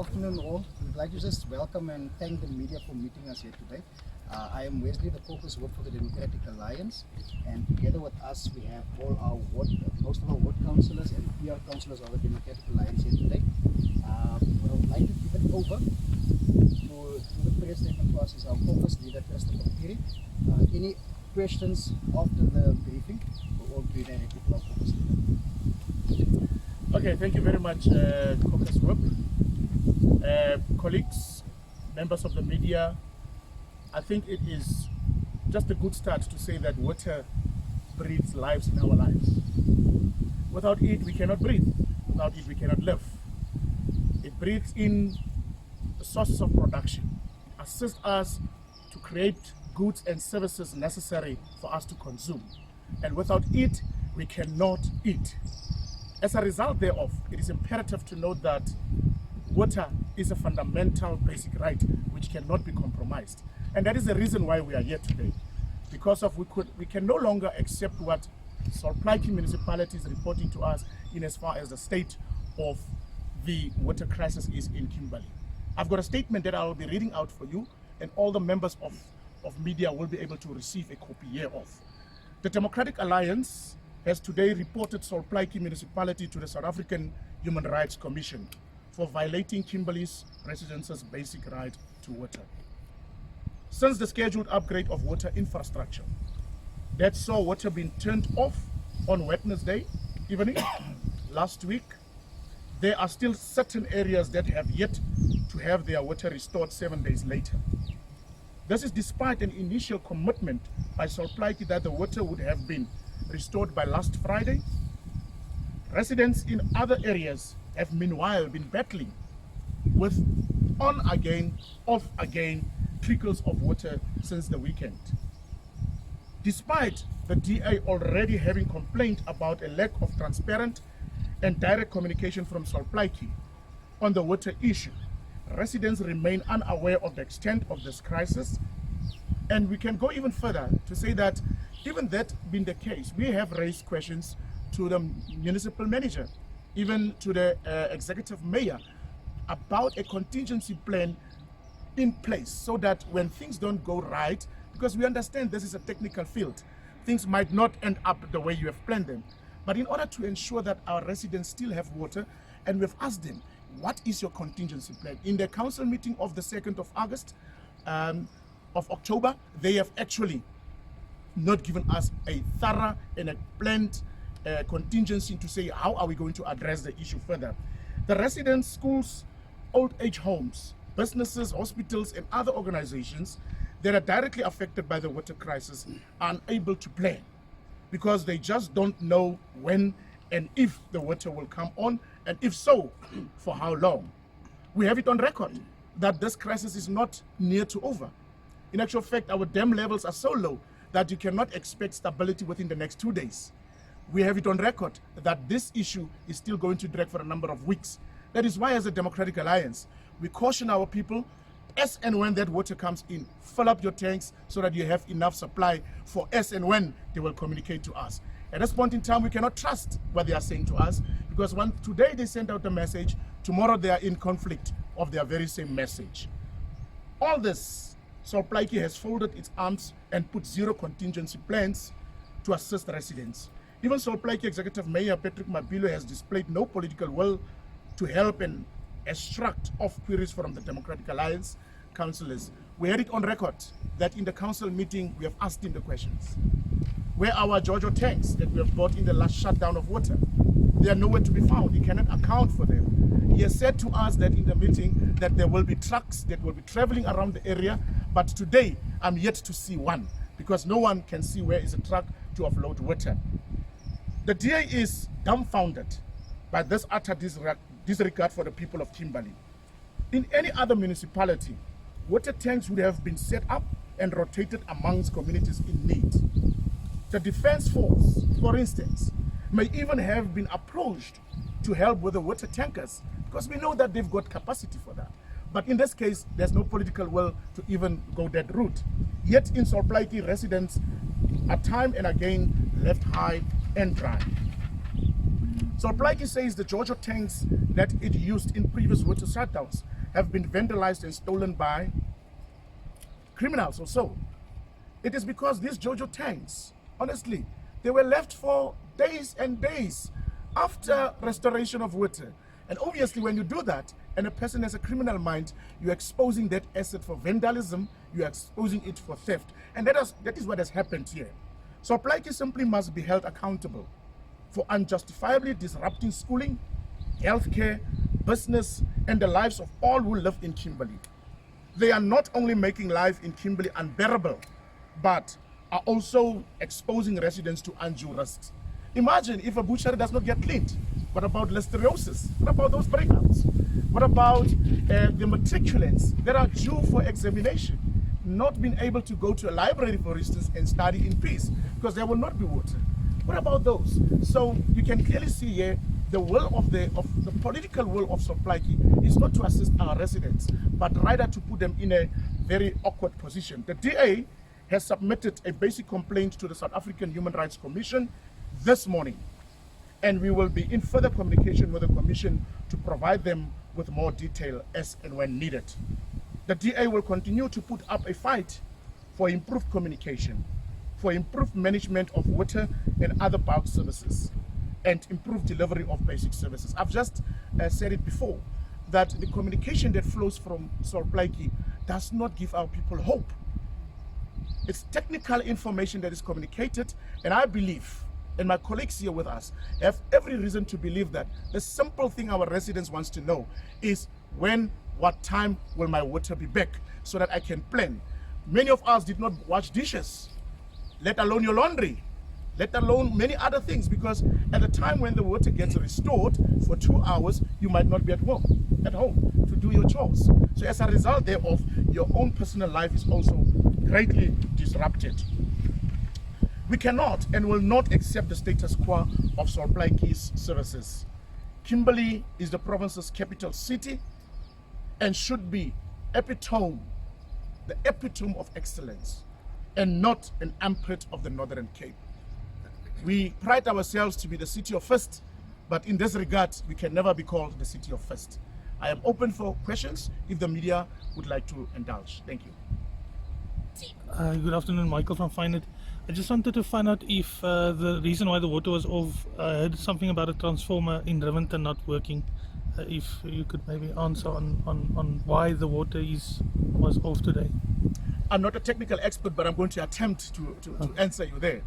afternoon all. We'd like to just welcome and thank the media for meeting us here today. I am Wesley, the caucus whip for the Democratic Alliance, and together with us we have all our most of our ward councillors and PR councillors of the Democratic Alliance here today. I would like to give it over to the press statement for us as our caucus leader, President Okiri. Any questions after the briefing will all be directed to our caucus leader. Okay, thank you very much, Caucus Whip. Colleagues, members of the media, I think it is just a good start to say that water breathes lives in our lives. Without it, we cannot breathe. Without it, we cannot live. It breathes in the sources of production, assists us to create goods and services necessary for us to consume. And without it, we cannot eat. As a result thereof, it is imperative to note that water is a fundamental basic right which cannot be compromised. And that is the reason why we are here today. Because of we can no longer accept what Solplaatje municipality is reporting to us in as far as the state of the water crisis is in Kimberley. I've got a statement that I will be reading out for you, and all the members of media will be able to receive a copy hereof. The Democratic Alliance has today reported Solplaatje municipality to the South African Human Rights Commission for violating Kimberley's residents' basic right to water. Since the scheduled upgrade of water infrastructure that saw water being turned off on Wednesday evening last week, there are still certain areas that have yet to have their water restored 7 days later. This is despite an initial commitment by Solplaatje that the water would have been restored by last Friday. Residents in other areas have meanwhile been battling with on again, off again trickles of water since the weekend. Despite the DA already having complained about a lack of transparent and direct communication from Solplaatje on the water issue, residents remain unaware of the extent of this crisis. And we can go even further to say that even that being the case, we have raised questions to the municipal manager, even to the executive mayor, about a contingency plan in place so that when things don't go right, because we understand this is a technical field, things might not end up the way you have planned them. But in order to ensure that our residents still have water, and we've asked them, what is your contingency plan? In the council meeting of the 2nd of August, of October, they have actually not given us a thorough and a planned contingency to say how are we going to address the issue further. The residents, schools, old age homes, businesses, hospitals and other organizations that are directly affected by the water crisis are unable to plan because they just don't know when and if the water will come on, and if so, for how long. We have it on record that this crisis is not near to over. In actual fact, our dam levels are so low that you cannot expect stability within the next 2 days. We have it on record that this issue is still going to drag for a number of weeks. That is why, as a Democratic Alliance, we caution our people, as and when that water comes in, fill up your tanks so that you have enough supply for as and when they will communicate to us. At this point in time, we cannot trust what they are saying to us, because today they send out a message, tomorrow they are in conflict of their very same message. All this, Solplaatje has folded its arms and put zero contingency plans to assist residents. Even Solplaatje Executive Mayor Patrick Mabilo has displayed no political will to help and extract off queries from the Democratic Alliance councillors. We had it on record that in the council meeting we have asked him the questions. Where are our Jojo tanks that we have bought in the last shutdown of water? They are nowhere to be found. He cannot account for them. He has said to us that in the meeting that there will be trucks that will be traveling around the area, but today I'm yet to see one, because no one can see where is a truck to offload water. The DA is dumbfounded by this utter disregard for the people of Kimberley. In any other municipality, water tanks would have been set up and rotated amongst communities in need. The Defence Force, for instance, may even have been approached to help with the water tankers, because we know that they've got capacity for that. But in this case, there's no political will to even go that route. Yet in Solplaatje, residents are time and again left high and dry. Solplaatje says the Jojo tanks that it used in previous water shutdowns have been vandalized and stolen by criminals or so. It is because these Jojo tanks, honestly, they were left for days and days after restoration of water. And obviously when you do that, and a person has a criminal mind, you're exposing that asset for vandalism, you're exposing it for theft. And that is what has happened here. So Solplaatje simply must be held accountable for unjustifiably disrupting schooling, healthcare, business, and the lives of all who live in Kimberley. They are not only making life in Kimberley unbearable, but are also exposing residents to undue risks. Imagine if a butchery does not get cleaned. What about listeriosis? What about those breakouts? What about the matriculants that are due for examination, not being able to go to a library, for instance, and study in peace because there will not be water? What about those? So you can clearly see here the will of the political will of Solplaatje is not to assist our residents, but rather to put them in a very awkward position. The DA has submitted a basic complaint to the South African Human Rights Commission this morning, and we will be in further communication with the Commission to provide them with more detail as and when needed. The DA will continue to put up a fight for improved communication, for improved management of water and other bulk services, and improved delivery of basic services. I've just said it before, that the communication that flows from Solplaatje does not give our people hope. It's technical information that is communicated, and I believe, and my colleagues here with us have every reason to believe that the simple thing our residents wants to know is when, what time will my water be back, so that I can plan. Many of us did not wash dishes, let alone your laundry, let alone many other things, because at the time when the water gets restored for 2 hours, you might not be at home to do your chores. So as a result thereof, your own personal life is also greatly disrupted. We cannot and will not accept the status quo of Solplaatje's services. Kimberley is the province's capital city and should be the epitome of excellence, and not an armpit of the Northern Cape. We pride ourselves to be the city of first, but in this regard, we can never be called the city of first. I am open for questions if the media would like to indulge. Thank you. Good afternoon, Michael from Find. I just wanted to find out if the reason why the water was off, I heard something about a transformer in Rivington not working. If you could maybe answer on why the water was off today. I'm not a technical expert, but I'm going to attempt to answer you there.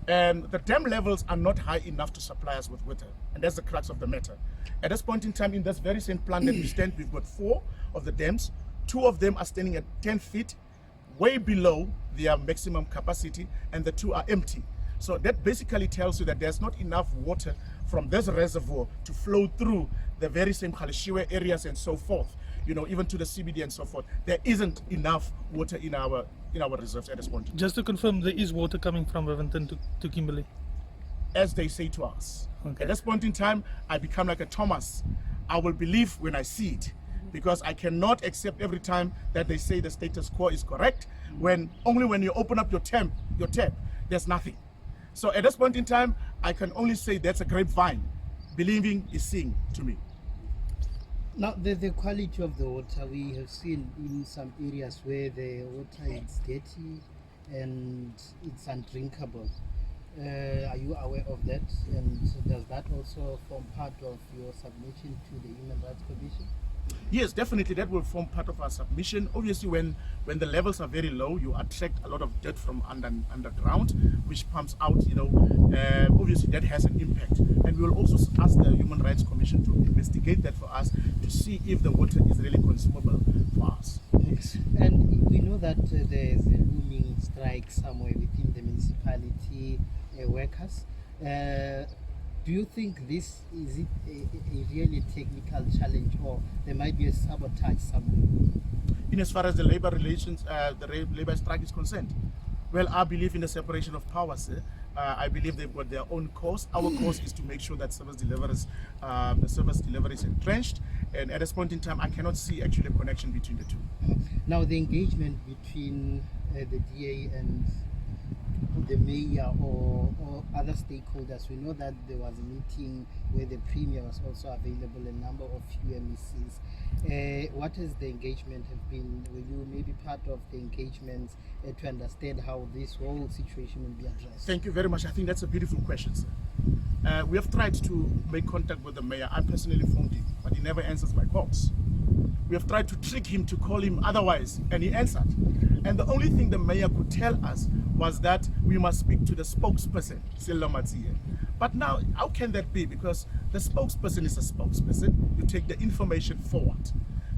And the dam levels are not high enough to supply us with water, and that's the crux of the matter. At this point in time, in this very same plan that we stand, we've got 4 of the dams. 2 of them are standing at 10 feet, way below their maximum capacity, and the 2 are empty. So that basically tells you that there's not enough water from this reservoir to flow through the very same Khalishiwe areas and so forth, even to the CBD and so forth. There isn't enough water in our reserves at this point. Just to confirm, there is water coming from Rivington to Kimberley? As they say to us. Okay. At this point in time, I become like a Thomas. I will believe when I see it, because I cannot accept every time that they say the status quo is correct, when only when you open up your tap, there's nothing. So at this point in time, I can only say that's a grapevine. Believing is seeing to me. Now, the quality of the water, we have seen in some areas where the water is dirty and it's undrinkable. Are you aware of that? And does that also form part of your submission to the Human Rights Commission? Yes, definitely that will form part of our submission. Obviously, when the levels are very low, you attract a lot of dirt from underground, which pumps out, obviously that has an impact. And we will also ask the Human Rights Commission to investigate that for us to see if the water is really consumable for us. Yes. And we know that there's a looming strike somewhere within the municipality workers. Do you think this is a really technical challenge, or there might be a sabotage somewhere? In as far as the labor relations, the labor strike is concerned, well, I believe in the separation of powers. I believe they've got their own course. Our course is to make sure that service delivery is entrenched. And at this point in time, I cannot see actually a connection between the two. Now, the engagement between the DA and the mayor or other stakeholders? We know that there was a meeting where the premier was also available, a number of UMECs. What has the engagement have been? Were you maybe part of the engagements to understand how this whole situation will be addressed? Thank you very much. I think that's a beautiful question, sir. We have tried to make contact with the mayor. I personally phoned him, but he never answers my calls. We have tried to trick him to call him otherwise, and he answered. And the only thing the mayor could tell us was that we must speak to the spokesperson, Silla Matsiye. But now, how can that be? Because the spokesperson is a spokesperson. You take the information forward.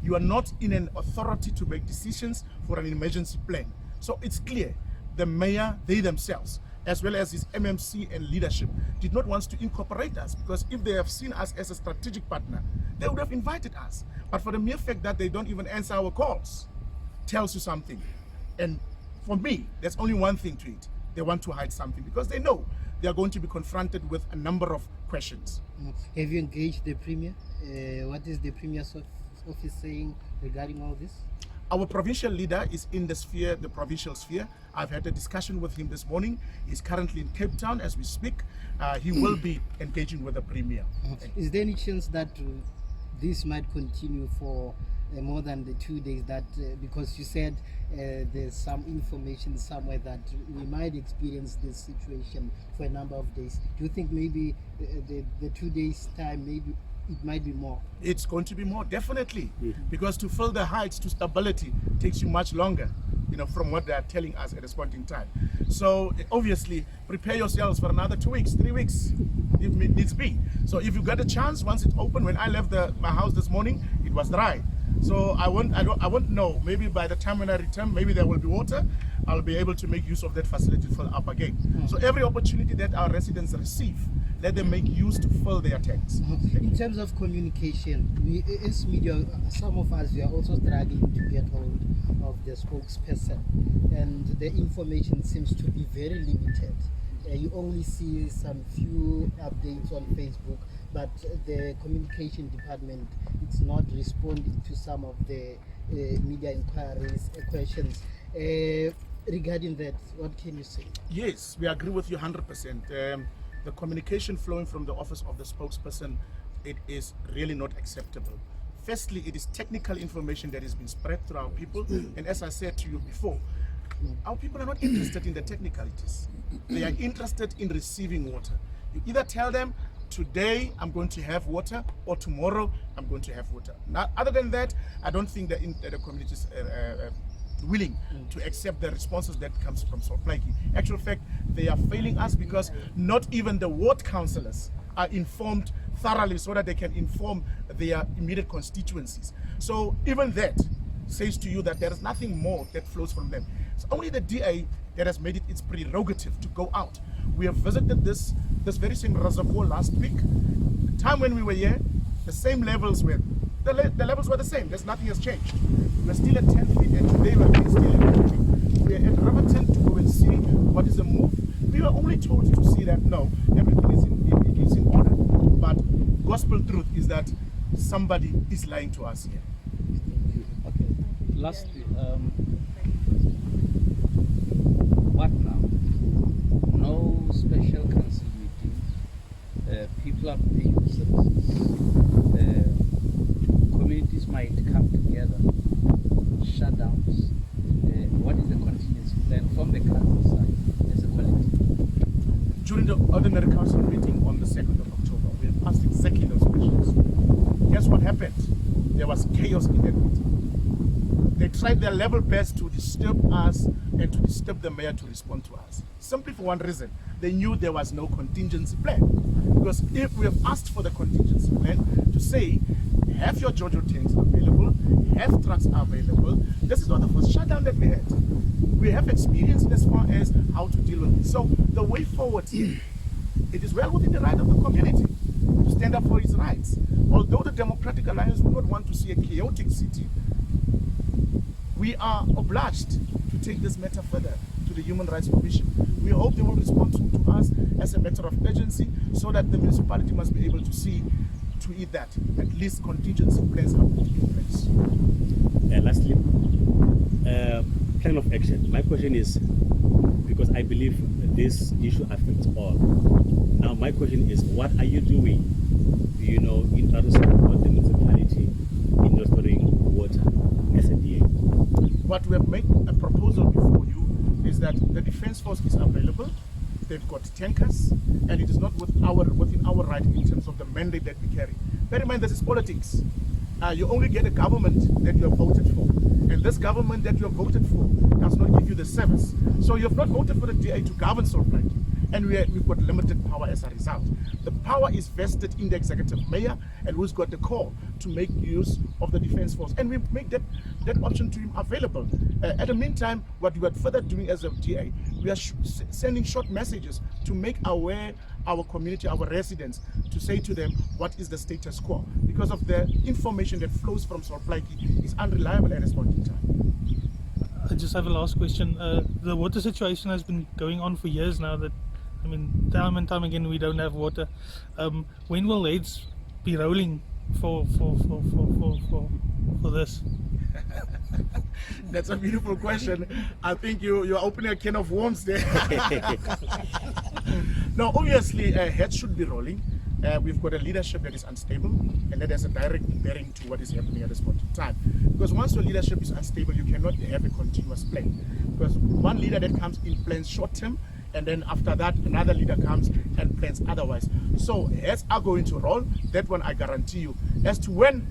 You are not in an authority to make decisions for an emergency plan. So it's clear, the mayor, they themselves, as well as his MMC and leadership, did not want to incorporate us, because if they have seen us as a strategic partner, they would have invited us. But for the mere fact that they don't even answer our calls, tells you something. And for me, there's only one thing to it. They want to hide something, because they know they are going to be confronted with a number of questions. Have you engaged the premier? What is the premier's office saying regarding all this? Our provincial leader is in the provincial sphere. I've had a discussion with him this morning. He's currently in Cape Town as we speak. He will be engaging with the premier. Is there any chance that this might continue for more than the 2 days, that because you said there's some information somewhere that we might experience this situation for a number of days? Do you think maybe the 2 days time, maybe it might be more? It's going to be more, definitely, because to fill the heights to stability takes you much longer, from what they are telling us at this point in time. So obviously, prepare yourselves for another 2 weeks, 3 weeks, if it needs be. So if you get a chance, once it's open, when I left my house this morning, it was dry. So I won't know. Maybe by the time when I return, maybe there will be water. I'll be able to make use of that facility to fill up again. So every opportunity that our residents receive, let them make use to fill their tanks. In terms of communication, we as media, some of us, we are also struggling to get hold of the spokesperson, and the information seems to be very limited. You only see some few updates on Facebook, but the communication department is not responding to some of the media inquiries, questions. Regarding that, what can you say? Yes, we agree with you 100%. The communication flowing from the office of the spokesperson, it is really not acceptable. Firstly, it is technical information that has been spread through our people, and as I said to you before, our people are not interested in the technicalities. They are interested in receiving water. You either tell them, today I'm going to have water, or tomorrow I'm going to have water. Now, other than that, I don't think that the community is willing to accept the responses that comes from Solplaiki. Actual fact, they are failing us, because not even the ward councillors are informed thoroughly so that they can inform their immediate constituencies. So even that says to you that there is nothing more that flows from them. It's only the DA that has made it its prerogative to go out. We have visited this very same reservoir last week. The time when we were here, the same levels were, the levels were the same. There's nothing has changed. We're still at 10 feet, and today we're still at 10 feet. We're at River 10 to go and see what is the move. We were only told to see that no, everything is in order. But gospel truth is that somebody is lying to us here. Okay. Lastly, what now? No special council meeting. People are paying services. Communities might come together. Shutdowns. What is the contingency plan from the council side as a collective? During the ordinary council meeting on the 2nd of October, we have asked exactly those questions. Guess what happened? There was chaos in that meeting. They tried their level best to disturb us and to disturb the mayor to respond to us. Simply for one reason, they knew there was no contingency plan. Because if we have asked for the contingency plan to say, have your Jojo tanks available, have trucks available, this is not the first shutdown that we had. We have experience as far as how to deal with it. So the way forward here, it is well within the right of the community to stand up for its rights. Although the Democratic Alliance would not want to see a chaotic city, we are obliged to take this matter further to the Human Rights Commission. We hope they will respond to us as a matter of urgency, so that the municipality must be able to see to it that at least contingency plans are put in place. Lastly, plan of action. My question is, because I believe this issue affects all. Now my question is, what are you doing, in order to support the municipality in restoring water as a DA? What we have made a proposal before you is that the Defence Force is available. They've got tankers, and it is not within our right in terms of the mandate that we carry. Bear in mind, this is politics. You only get a government that you have voted for, and this government that you have voted for does not give you the service. So you have not voted for the DA to govern Solplaatje, and we've got limited power as a result. The power is vested in the executive mayor, and who's got the call to make use of the Defence Force, and we make that option to him available. At the meantime, what we are further doing as a DA, we are sending short messages to make aware our community, our residents, to say to them what is the status quo, because of the information that flows from Solplaatje is unreliable at this point in time. I just have a last question. The water situation has been going on for years now. Time and time again we don't have water. When will heads be rolling for this? That's a beautiful question. I think you're opening a can of worms there. No, obviously heads should be rolling. We've got a leadership that is unstable, and that has a direct bearing to what is happening at this point in time. Because once your leadership is unstable, you cannot have a continuous plan. Because one leader that comes in plans short term, and then after that another leader comes and plans otherwise. So heads are going to roll. That one I guarantee you. As to when,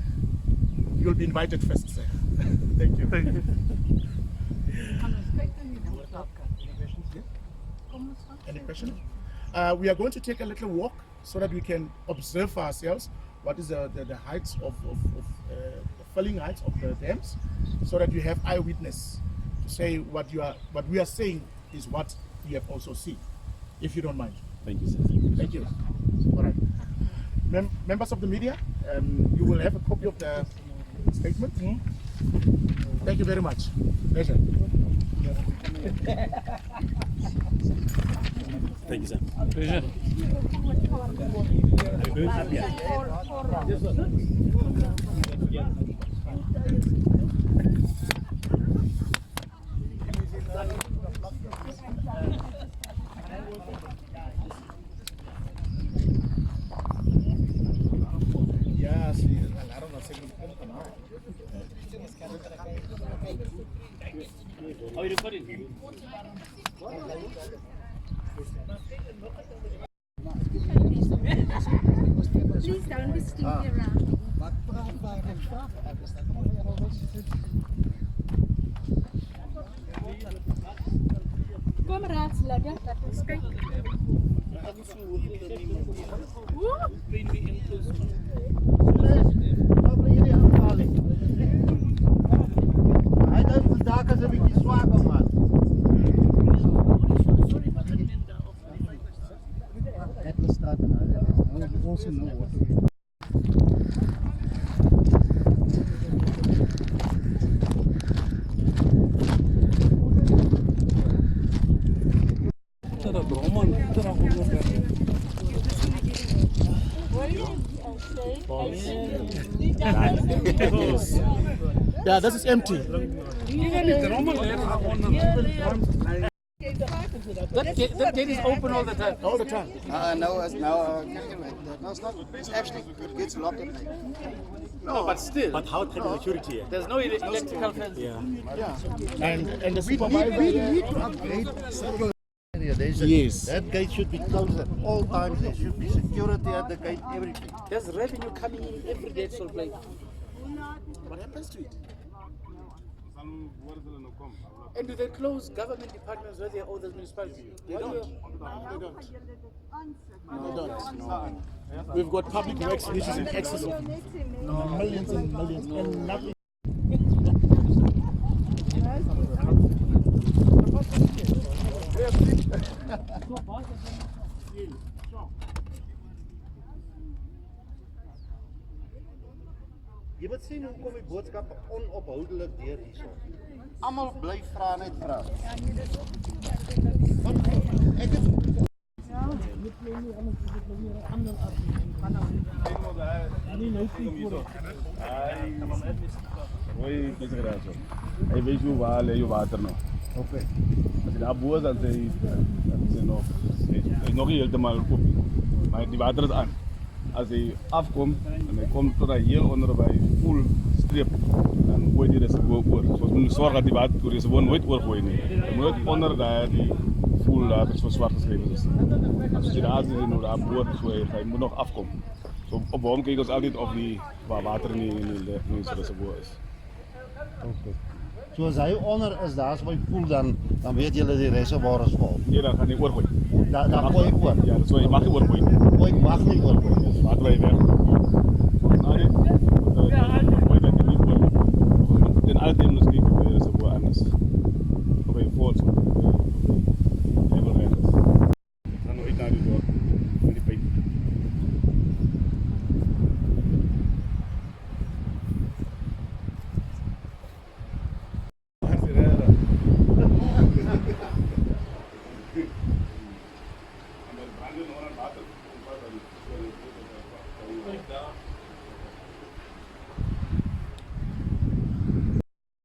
you'll be invited first, sir. Thank you. Thank you. Any questions? We are going to take a little walk so that we can observe for ourselves what is the heights of the filling heights of the dams, so that you have eyewitness to say what we are saying is what you have also seen, if you don't mind. Thank you, sir. Thank you. All right. Members of the media, you will have a copy of the statement. Thank you very much. Pleasure. Thank you, sir. Pleasure. Yes. Are you recording? Please don't be stinky around. Kom raadsleden, dat is kijk. Hij heeft vandaag een beetje zwaar gemaakt. Atlas staat en also no water. Yeah, this is empty. That gate is open all the time. All the time. No, it's not. It's actually it's locked at night. No, but still, But how can security here? there's no electrical fence. Yeah. And the supervisor. We need to upgrade security. Yes. That gate should be closed at all times. There should be security at the gate, everything. There's revenue coming in every day at Solplaatje. What happens to it? And do they close government departments where they owe the municipality? They don't. They don't. No. We've got public works which is in excess of millions and millions, and nothing. Jy moet sien hoe kom die boodskap onophoudelik deur hierso. Almal bly vra net vra. Ek het Nee, Rooi kiesgraas. Hij weet hoe waar je water nog. Okay. Als je daar boos dan zeg je nog, het is nog niet helemaal op. Maar die water is aan. Als hij afkomt en hij komt tot hier onder bij full strip, dan gooi je die reservoir oor. Dus we moeten zorgen dat die water de reservoir nooit oorgooien. Je moet nooit onder dat die full water zo zwart geschreven is. Als je daar zit en daar boort, zo je moet nog afkomen. So, op waarom kijken we altijd of die water in die reservoir is. Okay. So as hy onder is, daar's my poel dan weet julle die reservoir is vol. Nee, dan gaan die oorgooien. Dan gooi ek oor. Ja, dat is waar je mag niet oorgooien. Gooi ek mag nie oorgooi. Water wij weg.